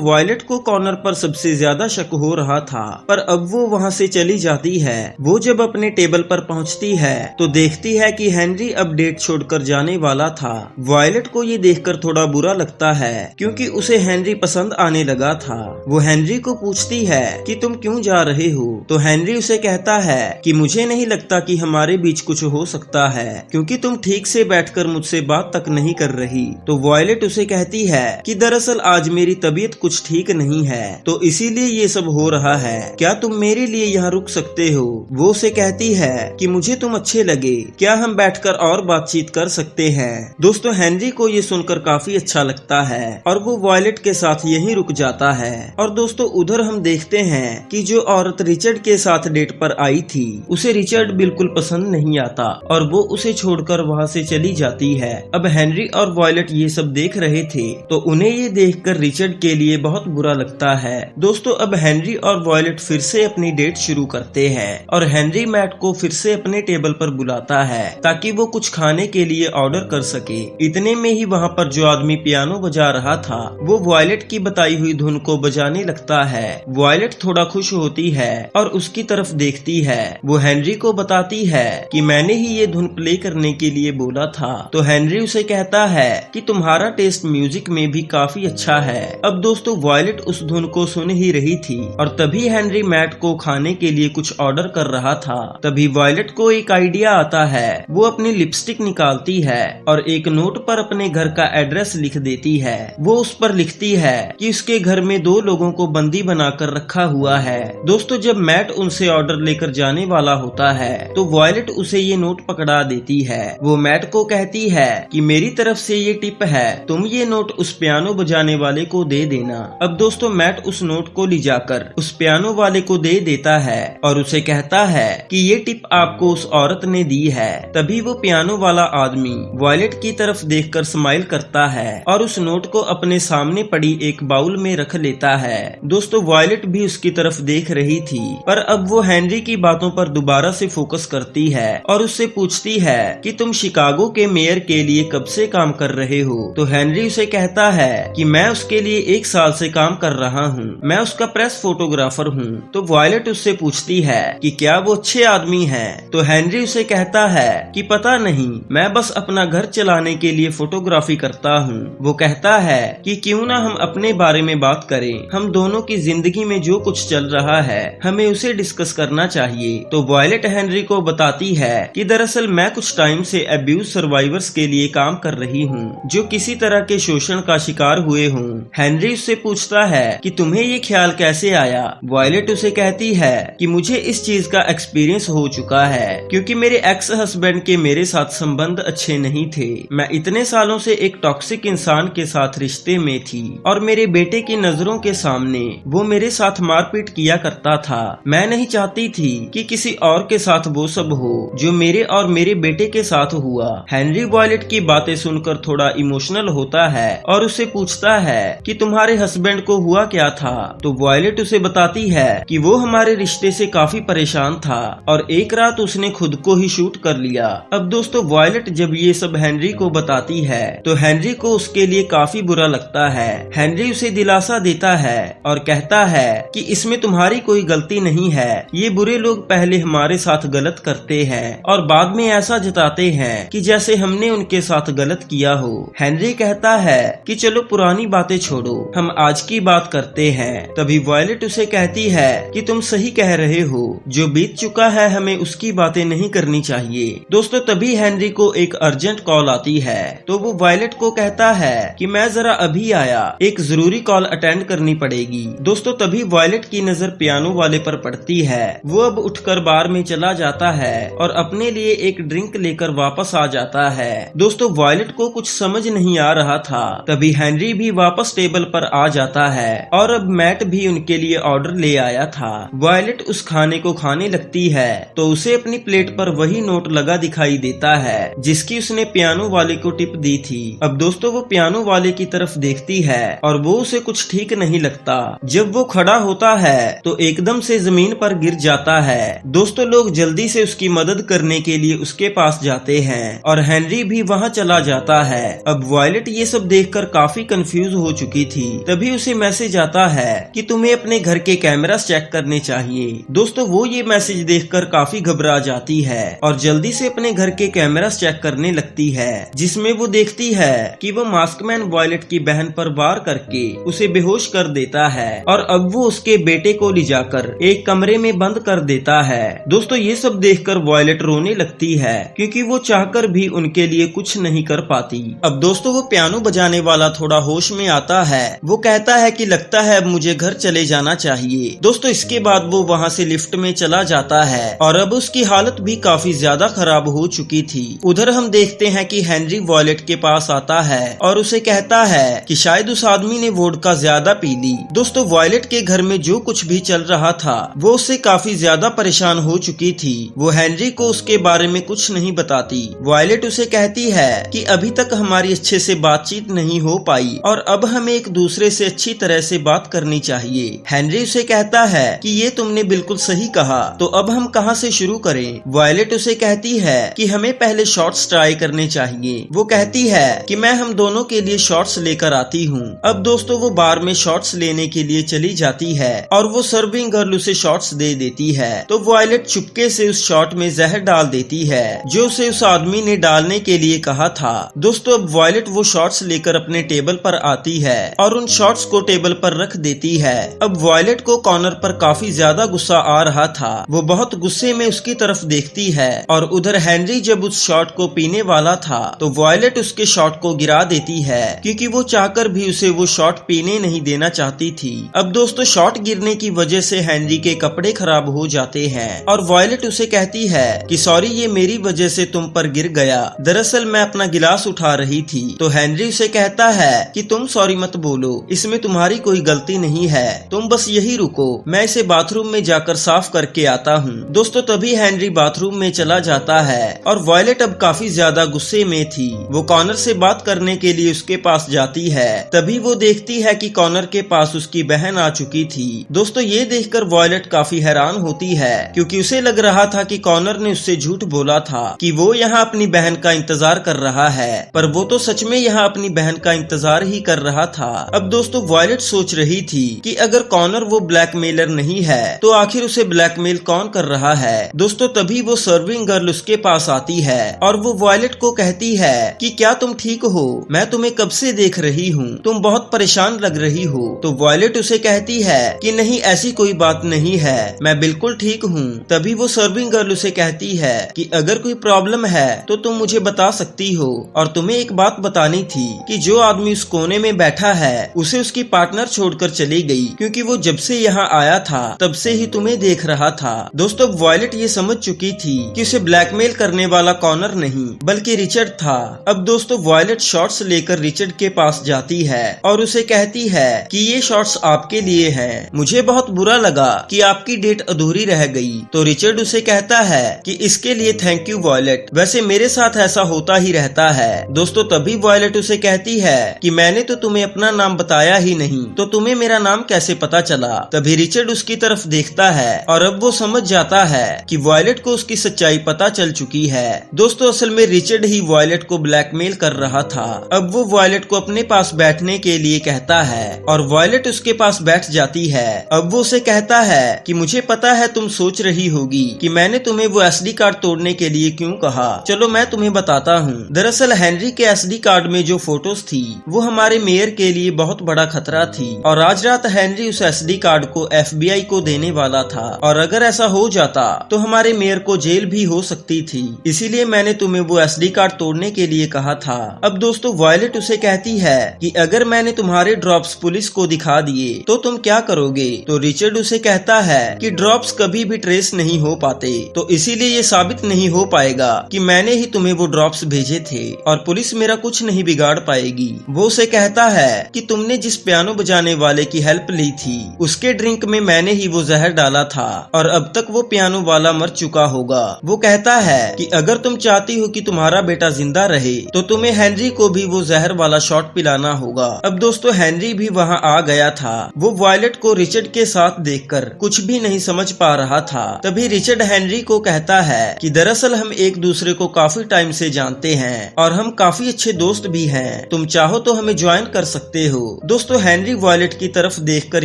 वॉयलेट को कॉर्नर पर सबसे ज्यादा शक हो रहा था, पर अब वो वहाँ से चली जाती है। वो जब अपने टेबल पर पहुँचती है तो देखती है कि हेनरी अब डेट छोड़कर जाने वाला था। वॉयलेट को ये देखकर थोड़ा बुरा लगता है क्योंकि उसे हेनरी पसंद आने लगा था। वो हेनरी को पूछती है कि तुम क्यों जा रहे हो, तो हेनरी उसे कहता है कि मुझे नहीं लगता कि हमारे बीच कुछ हो सकता है क्योंकि तुम ठीक से बैठकर मुझसे बात तक नहीं कर रही। तो वॉयलेट उसे कहती है कि दरअसल आज मेरी तबीयत कुछ ठीक नहीं है तो इसीलिए ये सब हो रहा है, क्या तुम मेरे लिए यहाँ रुक सकते हो। वो उसे कहती है कि मुझे तुम अच्छे लगे, क्या हम बैठकर और बातचीत कर सकते हैं। दोस्तों हेनरी को ये सुनकर काफी अच्छा लगता है और वो वॉयलेट के साथ यहीं रुक जाता है। और दोस्तों उधर हम देखते हैं कि जो औरत रिचर्ड के साथ डेट पर आई थी उसे रिचर्ड बिल्कुल पसंद नहीं आता और वो उसे छोड़कर वहाँ से चली जाती है। अब हेनरी और वॉयलेट ये सब देख रहे थे तो उन्हें ये देखकर रिचर्ड के लिए बहुत बुरा लगता है। दोस्तों अब हेनरी और वॉयलेट फिर से अपनी डेट शुरू करते हैं और हेनरी मैट को फिर से अपने टेबल पर बुलाता है ताकि वो कुछ खाने के लिए ऑर्डर कर सके। इतने में ही वहाँ पर जो आदमी पियानो बजा रहा था वो वॉयलेट की बताई हुई धुन को बजाने लगता है। वॉयलेट थोड़ा खुश होती है और उसकी तरफ देखती है। वो हेनरी को बताती है कि मैंने ही ये धुन प्ले करने के लिए बोला था। तो हेनरी उसे कहता है कि तुम्हारा टेस्ट म्यूजिक में भी काफी अच्छा है। अब दोस्तों वॉयलेट उस धुन को सुन ही रही थी और तभी हेनरी मैट को खाने के लिए कुछ ऑर्डर कर रहा था। तभी वॉयलेट को एक आइडिया आता है। वो अपनी लिपस्टिक निकालती है और एक नोट पर अपने घर का एड्रेस लिख देती है। वो उस पर लिखती है कि उसके घर में 2 लोगों को बंदी बनाकर रखा हुआ है। दोस्तों जब मैट उनसे ऑर्डर लेकर जाने वाला होता है तो वॉयलेट उसे ये नोट पकड़ा देती है। वो मैट को कहती है कि मेरी तरफ से ये टिप है, तुम ये नोट उस पियानो बजाने वाले को दे देना। अब दोस्तों मैट उस नोट को ले जाकर उस पियानो वाले को दे देता है और उसे कहता है कि ये टिप आपको उस औरत ने दी है। तभी वो पियानो वाला आदमी वॉयलेट की तरफ देखकर स्माइल करता है और उस नोट को अपने सामने पड़ी एक बाउल में रख लेता है। दोस्तों वॉयलेट भी उसकी तरफ देख रही थी, पर अब वो हेनरी की बातों पर दोबारा से फोकस करती है और उससे पूछती है कि तुम शिकागो के मेयर के लिए कब से काम कर रहे हो। तो हेनरी उसे कहता है कि मैं उसके लिए 1 साल से काम कर रहा हूँ, मैं उसका प्रेस फोटोग्राफर हूँ। तो वॉयलेट उससे पूछती है कि क्या वो अच्छे आदमी है। तो हेनरी उसे कहता है कि पता नहीं, मैं बस अपना घर चलाने के लिए फोटोग्राफी करता हूँ। वो कहता है कि क्यों ना हम अपने बारे में बात करें, हम दोनों की जिंदगी में जो कुछ चल रहा है हमें उसे डिस्कस करना चाहिए। तो वॉयलेट हेनरी को बताती है कि दरअसल मैं कुछ टाइम से अब्यूज सर्वाइवर्स के लिए काम कर रही हूँ जो किसी तरह के शोषण का शिकार हुए हूँ। हेनरी उससे पूछता है कि तुम्हें ये ख्याल कैसे आया। वॉयलेट उसे कहती है कि मुझे इस चीज का एक्सपीरियंस हो चुका है क्योंकि मेरे एक्स हस्बैंड के मेरे साथ संबंध अच्छे नहीं थे। मैं इतने सालों से एक टॉक्सिक इंसान के साथ रिश्ते में थी और मेरे बेटे की नजरों के सामने वो मेरे साथ मारपीट किया करता था। मैं नहीं चाहती थी कि किसी और के साथ वो सब हो जो मेरे और मेरे बेटे के साथ हुआ। हेनरी वॉयलेट की बातें सुनकर थोड़ा इमोशनल होता है और उसे पूछता है कि तुम्हारे हस्बैंड को हुआ क्या था। तो वॉयलेट उसे बताती है कि वो हमारे रिश्ते से काफी परेशान था और एक रात उसने खुद को ही शूट कर लिया। अब दोस्तों वॉयलेट जब ये सब हेनरी को बताती है तो हेनरी को उसके लिए काफी बुरा लगता है। हेनरी उसे दिलासा देता है और कहता है कि इसमें तुम्हारी कोई गलती नहीं है, ये बुरे लोग पहले हमारे साथ गलत करते हैं और बाद में ऐसा जताते हैं कि जैसे हमने उनके साथ गलत किया हो। हेनरी कहता है कि चलो पुरानी बातें छोड़ो, हम आज की बात करते हैं। तभी वॉयलेट उसे कहती है कि तुम सही कह रहे हो, जो बीत चुका है हमें उसकी बातें नहीं करनी चाहिए। दोस्तों तभी हेनरी को एक अर्जेंट कॉल आती है तो वो वॉयलेट को कहता है कि मैं जरा अभी आया, एक जरूरी कॉल अटेंड करनी पड़ेगी। दोस्तों तभी वॉयलेट की नजर पियानो वाले पर पड़ती है। वो अब उठकर बार में चला जाता है और अपने लिए एक ड्रिंक लेकर वापस आ जाता है। दोस्तों वॉयलेट को कुछ समझ नहीं आ रहा था। तभी हेनरी भी वापस टेबल पर आ जाता है और अब मैट भी उनके लिए ऑर्डर ले आया था। वॉयलेट उस खाने को खाने लगती है तो उसे अपनी प्लेट पर वही नोट लगा दिखाई देता है जिसकी उसने पियानो वाले को टिप दी थी। अब दोस्तों वो पियानो वाले की तरफ देखती है और वो उसे कुछ ठीक नहीं लगता। जब वो खड़ा होता है तो एकदम से जमीन पर गिर जाता है। दोस्तों लोग जल्दी से उसकी मदद करने के लिए उसके पास जाते हैं और हेनरी भी वहाँ चला जाता है। अब वॉयलेट ये सब देखकर काफी कंफ्यूज हो चुकी थी। तभी उसे मैसेज आता है कि तुम्हें अपने घर के कैमरास चेक करने चाहिए। दोस्तों वो ये मैसेज देखकर काफी घबरा जाती है और जल्दी से अपने घर के कैमरास चेक करने लगती है, जिसमें वो देखती है कि वो मास्कमैन वॉयलेट की बहन पर वार करके उसे बेहोश कर देता है और अब वो उसके बेटे को ले जाकर एक कमरे में बंद कर देता है। दोस्तों ये सब देखकर वॉयलेट रोने लगती है क्योंकि वो चाहकर भी उनके लिए कुछ नहीं कर पाती। अब दोस्तों वो पियानो बजाने वाला थोड़ा होश में आता है। वो कहता है कि लगता है अब मुझे घर चले जाना चाहिए। दोस्तों इसके बाद वो वहाँ से लिफ्ट में चला जाता है और अब उसकी हालत भी काफी ज्यादा खराब हो चुकी थी। उधर हम देखते हैं कि हेनरी वॉयलेट के पास आता है और उसे कहता है कि शायद उस आदमी ने वोडका ज्यादा पी ली। दोस्तों वॉयलेट के घर में जो कुछ भी चल रहा था वो उससे काफी ज्यादा परेशान हो चुकी थी। वो हेनरी को उसके बारे में कुछ नहीं बताती। वॉयलेट उसे कहती है कि अभी तक हमारी अच्छे से बातचीत नहीं हो पाई और अब हमें एक दूसरे से अच्छी तरह से बात करनी चाहिए। हेनरी उसे कहता है कि ये तुमने बिल्कुल सही कहा, तो अब हम कहाँ से शुरू करें? वॉयलेट उसे कहती है कि हमें पहले शॉट्स ट्राई करने चाहिए। वो कहती है कि मैं हम दोनों के लिए शॉट्स लेकर आती हूँ। अब दोस्तों वो बार में शॉट्स लेने के लिए चली जाती है और वो सर्विंग गर्ल उसे शॉट्स दे देती है। तो वॉयलेट चुपके से उस शॉट में जहर डाल देती है जो उसे उस आदमी ने डालने के लिए कहा था। दोस्तों अब वॉयलेट वो शॉट्स लेकर अपने टेबल पर आती है और उन शॉट्स को टेबल पर रख देती है। अब वॉयलेट को कॉर्नर पर काफी ज्यादा गुस्सा आ रहा था। वो बहुत गुस्से में उसकी तरफ देखती है और उधर हेनरी जब उस शॉट को पीने वाला था तो वॉयलेट उसके शॉट को गिरा देती है क्योंकि वो चाहकर भी उसे वो शॉट पीने नहीं देना चाहती थी। अब दोस्तों शॉट गिरने की वजह से हेनरी के कपड़े खराब हो जाते हैं और वॉयलेट उसे कहती है कि सॉरी ये मेरी वजह से तुम पर गिर गया, दरअसल मैं अपना गिलास उठा रही थी। तो हेनरी उसे कहता है कि तुम सॉरी मत बोलो, इसमें तुम्हारी कोई गलती नहीं है, तुम बस यही रुको, मैं इसे बाथरूम में जाकर साफ करके आता हूँ। दोस्तों तभी हेनरी बाथरूम में चला जाता है और वॉयलेट अब काफी ज्यादा गुस्से में थी। वो कॉर्नर से बात करने के लिए उसके पास जाती है। तभी वो देखती है कि कॉर्नर के पास उसकी बहन आ चुकी थी। दोस्तों ये देखकर वॉयलेट काफी हैरान होती है क्योंकि उसे लग रहा था कि कॉर्नर ने उससे झूठ बोला था कि वो यहाँ अपनी बहन का इंतजार कर रहा है, पर वो तो सच में यहाँ अपनी बहन का इंतजार ही कर रहा था। अब दोस्तों वॉयलेट सोच रही थी कि अगर कॉर्नर वो ब्लैकमेलर नहीं है तो आखिर उसे ब्लैकमेल कौन कर रहा है। दोस्तों तभी वो सर्विंग गर्ल उसके पास आती है और वो वॉयलेट को कहती है कि क्या तुम ठीक हो? मैं तुम्हें कब से देख रही हूँ, तुम बहुत परेशान लग रही हो। तो वॉयलेट उसे कहती है कि नहीं ऐसी कोई बात नहीं है, मैं बिल्कुल ठीक हूँ। तभी वो सर्विंग गर्ल उसे कहती है कि अगर कोई प्रॉब्लम है तो तुम मुझे बता सकती हो, और तुम्हें एक बात बतानी थी कि जो आदमी उस कोने में बैठा है उसे उसकी पार्टनर छोड़कर चली गई क्योंकि वो जब से यहाँ आया था तब से ही तुम्हें देख रहा था। दोस्तों वॉयलेट ये समझ चुकी थी कि उसे ब्लैकमेल करने वाला कॉर्नर नहीं बल्कि रिचर्ड था। अब दोस्तों वॉयलेट शॉर्ट्स लेकर रिचर्ड के पास जाती है और उसे कहती है कि ये शॉर्ट्स आपके लिए हैं, मुझे बहुत बुरा लगा कि आपकी डेट अधूरी रह गई। तो रिचर्ड उसे कहता है कि इसके लिए थैंक यू वॉयलेट, वैसे मेरे साथ ऐसा होता ही रहता है। दोस्तों तभी वॉयलेट उसे कहती है कि मैंने तो तुम्हें अपना नाम बताया ही नहीं, तो तुम्हें मेरा नाम कैसे पता चला? तभी रिचर्ड उसकी तरफ देखता है और अब वो समझ जाता है कि वॉयलेट को उसकी सच्चाई पता चल चुकी है। दोस्तों असल में रिचर्ड ही वॉयलेट को ब्लैकमेल कर रहा था। अब वो वॉयलेट को अपने पास बैठने के लिए कहता है और वॉयलेट उसके पास बैठ जाती है। अब वो उसे कहता है कि मुझे पता है तुम सोच रही होगी कि मैंने तुम्हें वो एसडी कार्ड तोड़ने के लिए क्यों कहा। चलो मैं तुम्हें बताता हूँ। दरअसल हेनरी के एसडी कार्ड में जो फोटोज थी वो हमारे मेयर के लिए बहुत बड़ा खतरा थी और आज रात हेनरी उस एसडी कार्ड को FBI को देने वाला था और अगर ऐसा हो जाता तो हमारे मेयर को जेल भी हो सकती थी, इसीलिए मैंने तुम्हें वो एसडी कार्ड तोड़ने के लिए कहा था। अब दोस्तों वॉयलेट उसे कहती है कि अगर मैंने तुम्हारे ड्रॉप्स पुलिस को दिखा दिए तो तुम क्या करोगे? तो रिचर्ड उसे कहता है कि ड्रॉप्स कभी भी ट्रेस नहीं हो पाते, तो इसीलिए ये साबित नहीं हो पाएगा कि मैंने ही तुम्हें वो ड्रॉप्स भेजे थे और पुलिस मेरा कुछ नहीं बिगाड़ पाएगी। वो उसे कहता है कि तुमने जिस पियानो बजाने वाले की हेल्प ली थी उसके ड्रिंक में मैंने ही वो जहर डाला था और अब तक वो पियानो वाला मर चुका होगा। वो कहता है कि अगर तुम चाहती हो कि तुम्हारा बेटा जिंदा रहे तो तुम्हें हेनरी को भी वो जहर वाला शॉट पिलाना होगा। अब दोस्तों हेनरी भी वहाँ आ गया था। वो वॉयलेट को रिचर्ड के साथ देखकर कुछ भी नहीं समझ पा रहा था। तभी रिचर्ड हेनरी को कहता है कि दरअसल हम एक दूसरे को काफी टाइम से जानते हैं और हम काफी अच्छे दोस्त भी हैं। तुम चाहो तो हमें ज्वाइन कर सकते हो। दोस्तों हेनरी वॉयलेट की तरफ देखकर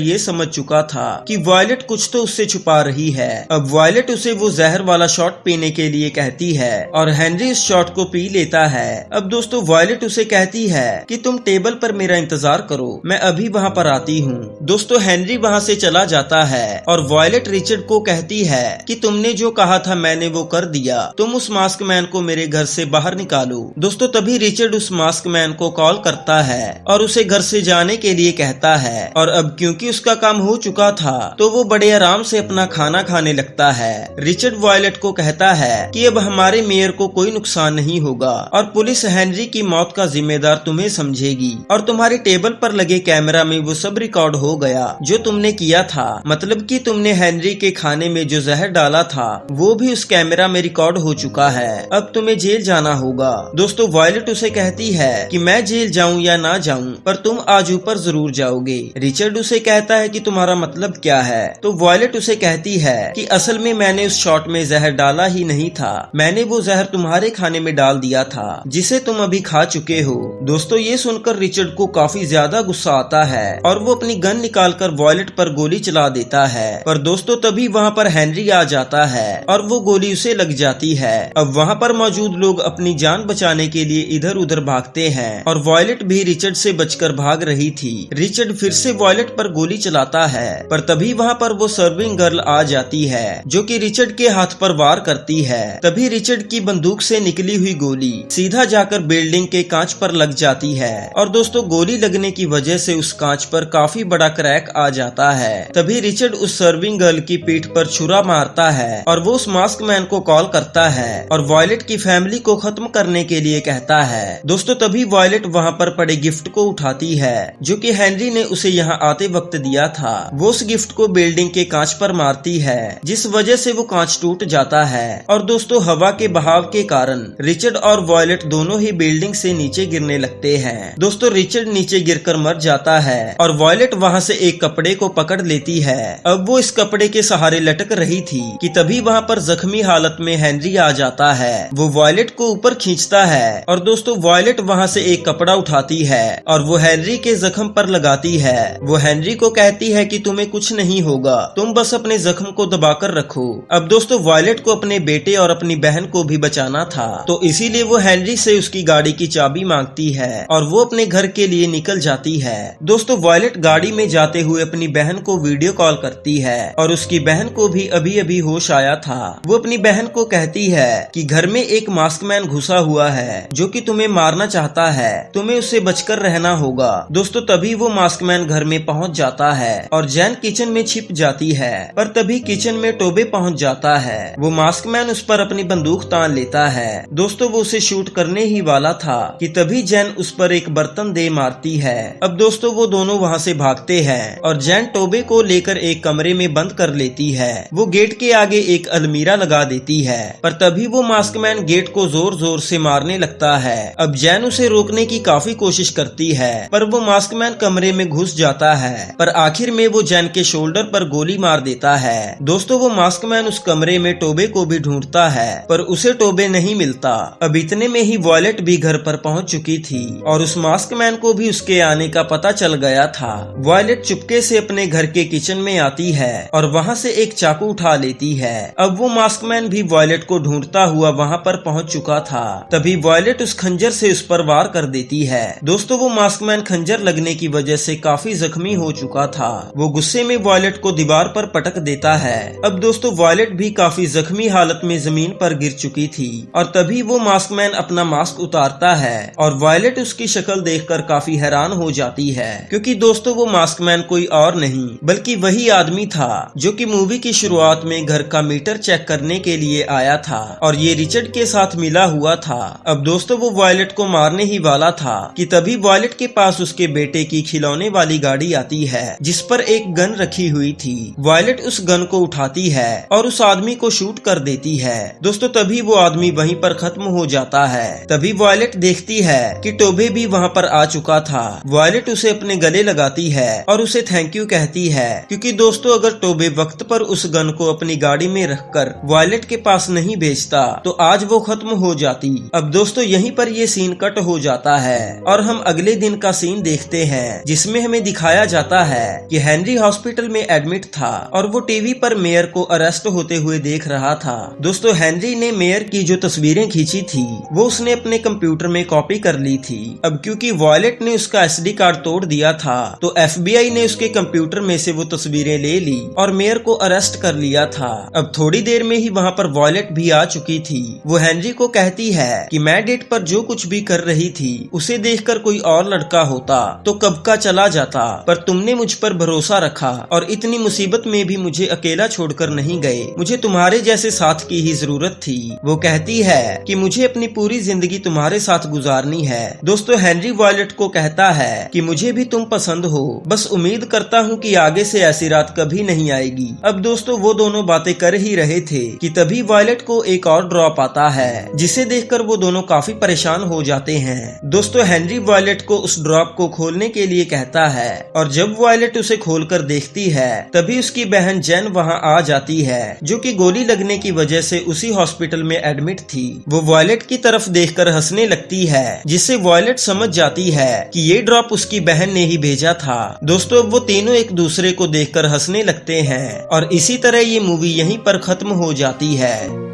ये समझ चुका था कि वॉयलेट कुछ तो उससे छुपा रही है। अब वॉयलेट उसे वो जहर वाला शॉट पीने के लिए कहती है और हेनरी उस शॉट को पी लेता है। अब दोस्तों वॉयलेट उसे कहती है कि तुम टेबल पर मेरा इंतजार करो, मैं अभी वहाँ पर आती हूँ। दोस्तों हेनरी वहाँ से चला जाता है और वॉयलेट रिचर्ड को कहती है कि तुमने जो कहा था मैंने वो कर दिया, तुम उस मास्क मैन को मेरे घर से बाहर निकालो। दोस्तों तभी रिचर्ड उस मास्क मैन को कॉल करता है और उसे घर से जाने के लिए कहता है और अब क्योंकि उसका काम हो चुका था तो वो बड़े आराम से अपना खाना खाने लगता है। रिचर्ड वॉयलेट को कहता है कि अब हमारे मेयर को कोई नुकसान नहीं होगा और पुलिस हेनरी की मौत का जिम्मेदार तुम्हें समझेगी और तुम्हारे टेबल पर लगे कैमरा में वो सब रिकॉर्ड हो गया जो तुमने किया था, मतलब कि तुमने हेनरी के खाने में जो जहर डाला था वो भी उस कैमरा में रिकॉर्ड हो चुका है। अब तुम्हें जेल जाना होगा। दोस्तों वॉयलेट उसे कहती है कि मैं जेल जाऊं या ना जाऊं पर तुम आज ऊपर जरूर जाओगे। रिचर्ड उसे कहता है कि तुम्हारा मतलब क्या है। तो वॉयलेट उसे कहती है कि असल में मैंने उस शॉट में जहर डाला ही नहीं था, मैंने वो जहर तुम्हारे खाने में डाल दिया था जिसे तुम अभी खा चुके हो। दोस्तों ये सुनकर रिचर्ड को काफी ज्यादा गुस्सा आता है और वो अपनी गन निकालकर वॉयलेट पर गोली चला देता है। पर दोस्तों तभी वहाँ पर हेनरी आ जाता है और वो गोली उसे लग जाती है। अब वहाँ पर मौजूद लोग अपनी जान बचाने के लिए इधर उधर भागते हैं और वॉयलेट भी रिचर्ड से बचकर भाग रही थी। रिचर्ड फिर से वॉयलेट पर गोली चलाता है पर तभी वहाँ पर वो सर्विंग गर्ल आ जाती है जो कि रिचर्ड के हाथ पर वार करती है। तभी रिचर्ड की बंदूक से निकली हुई गोली सीधा जाकर बिल्डिंग के कांच पर लग जाती है और दोस्तों गोली लगने की वजह से उस कांच पर काफी बड़ा क्रैक आ जाता है। तभी रिचर्ड उस सर्विंग गर्ल की पीठ पर छुरा मारता है और वो उस मास्क मैन को कॉल करता है और वॉयलेट की फैमिली को खत्म करने के लिए कहता है। दोस्तों तभी वॉयलेट वहाँ पर पड़े गिफ्ट को उठाती है जो कि हेनरी ने उसे यहाँ आते वक्त दिया था। वो उस गिफ्ट को बिल्डिंग के कांच पर मारती है जिस वजह से वो कांच टूट जाता है और दोस्तों हवा के बहाव के कारण रिचर्ड और वॉयलेट दोनों ही बिल्डिंग से नीचे गिरने लगते हैं। दोस्तों रिचर्ड नीचे गिरकर मर जाता है और वॉयलेट वहाँ से एक कपड़े को पकड़ लेती है। अब वो इस कपड़े के सहारे लटक रही थी कि तभी वहाँ पर जख्मी हालत में हेनरी आ जाता है। वो वॉयलेट को ऊपर खींचता है और दोस्तों वॉयलेट वहाँ से एक कपड़ा उठाती है और वो हेनरी के जख्म पर लगाती है। वो हेनरी को कहती है कि तुम्हें कुछ नहीं होगा, तुम बस अपने जख्म को दबाकर रखो। अब दोस्तों वॉयलेट को अपने बेटे और अपनी बहन को भी बचाना था तो इसीलिए वो हेनरी से उसकी गाड़ी की चाबी मांगती है और वो अपने घर के लिए निकल जाती है। दोस्तों वॉयलेट गाड़ी में जाते हुए अपनी बहन को वीडियो कॉल करती है और उसकी बहन को भी अभी अभी होश आया था। वो अपनी बहन को कहती है कि घर में एक मास्कमैन घुसा हुआ है जो कि तुम्हें मारना चाहता है, तुम्हें उससे बचकर रहना होगा। दोस्तों तभी वो मास्कमैन घर में पहुंच जाता है और जैन किचन में छिप जाती है पर तभी किचन में टोबे पहुंच जाता है। वो मास्कमैन उस पर अपनी बंदूक तान लेता है। दोस्तों वो उसे शूट करने ही वाला था कि तभी जैन उस पर एक बर्तन दे मारती है। अब दोस्तों वो दोनों वहाँ से भागते हैं और जैन टोबे को लेकर एक कमरे में बंद कर लेती है। वो गेट के आगे एक अलमीरा लगा देती है पर तभी वो मास्कमैन गेट को जोर जोर से मारने लगता है। अब जैन उसे रोकने की काफी कोशिश करती है पर वो मास्कमैन कमरे में घुस जाता है पर आखिर में वो जैन के शोल्डर पर गोली मार देता है। दोस्तों वो मास्कमैन उस कमरे में टोबे को भी ढूंढता है पर उसे टोबे नहीं मिलता। अब इतने में ही वॉयलेट भी घर पर पहुंच चुकी थी और उस मास्कमैन को भी उसके आने का पता चल गया था। वॉयलेट चुपके से अपने घर के किचन में आती है और वहाँ से एक चाकू उठा लेती है। अब वो मास्कमैन भी वॉयलेट को ढूंढता हुआ वहाँ पर पहुँच चुका था। तभी वॉयलेट उस खंजर से उस पर वार कर देती है। दोस्तों वो मास्कमैन खंजर लगने की वजह से काफी जख्मी हो चुका था। वो गुस्से में वॉयलेट को दीवार पर पटक देता है। अब दोस्तों वॉयलेट भी काफी जख्मी हालत में जमीन पर गिर चुकी थी और तभी वो मास्कमैन अपना मास्क उतारता है और वॉयलेट उसकी शक्ल देखकर काफी हैरान हो जाती है क्योंकि दोस्तों वो मास्कमैन कोई और नहीं बल्कि वही आदमी था जो कि मूवी की शुरुआत में घर का मीटर चेक करने के लिए आया था और ये रिचर्ड के साथ मिला हुआ था। अब दोस्तों वो वॉयलेट को मारने ही वाला था कि तभी वॉयलेट के पास उसके बेटे की खिलौने वाली गाड़ी आती है जिस पर एक गन रखी हुई थी। वॉयलेट उस गन को उठाती है और उस आदमी को शूट कर देती है। दोस्तों तभी वो आदमी वहीं पर खत्म हो जाता है। तभी वॉयलेट देखती है कि टोबे भी वहाँ पर आ चुका था। वॉयलेट उसे अपने गले लगाती है और उसे थैंक यू कहती है क्योंकि दोस्तों अगर टोबे वक्त पर उस गन को अपनी गाड़ी में रखकर वॉयलेट के पास नहीं भेजता तो आज वो खत्म हो जाती। अब दोस्तों यहीं पर ये सीन कट हो जाता है और हम अगले दिन का सीन देखते हैं, जिसमें हमें दिखाया जाता है कि हेनरी हॉस्पिटल में एडमिट था और वो टीवी पर मेयर को अरेस्ट होते हुए देख रहा था। दोस्तों हेनरी ने मेयर की जो तस्वीरें खींची थी वो उसने अपने कंप्यूटर में कॉपी कर ली थी। अब क्योंकि वॉयलेट ने उसका एसडी कार्ड तोड़ दिया था तो एफबीआई ने उसके कंप्यूटर में से वो तस्वीरें ले ली और मेयर को अरेस्ट कर लिया था। अब थोड़ी देर में ही वहाँ पर वॉयलेट भी आ चुकी थी। वो हेनरी को कहती है कि मैं डेट पर जो कुछ भी कर रही थी उसे देखकर कोई और लड़का होता तो कब का चला जाता, पर तुमने मुझ पर भरोसा रखा और इतनी मुसीबत में भी मुझे अकेला छोड़कर नहीं गए। मुझे तुम्हारे जैसे साथ की ही जरूरत थी। वो कहती है कि मुझे अपनी पूरी जिंदगी तुम्हारे साथ गुजारनी है। दोस्तों हेनरी वॉयलेट को कहता है कि मुझे भी तुम पसंद हो, बस उम्मीद करता हूँ कि आगे से ऐसी रात कभी नहीं आएगी। अब दोस्तों वो दोनों बातें कर ही रहे थे कि तभी वॉयलेट को एक और ड्रॉप आता है, जिसे देखकर वो दोनों काफी परेशान हो जाते हैं। दोस्तों हेनरी वॉयलेट को उस ड्रॉप को खोलने के लिए कहता है और जब वॉयलेट उसे खोलकर देखती है तभी उसकी बहन जेन वहाँ आ जाती है, जो कि गोली लगने की वजह से उसी हॉस्पिटल में एडमिट थी। वो वॉयलेट की तरफ देखकर हंसने लगती है, जिससे वॉयलेट समझ जाती है कि ये ड्रॉप उसकी बहन ने ही भेजा था। दोस्तों वो तीनों एक दूसरे को देखकर हंसने लगते हैं और इसी तरह ये मूवी यहीं पर खत्म हो जाती है।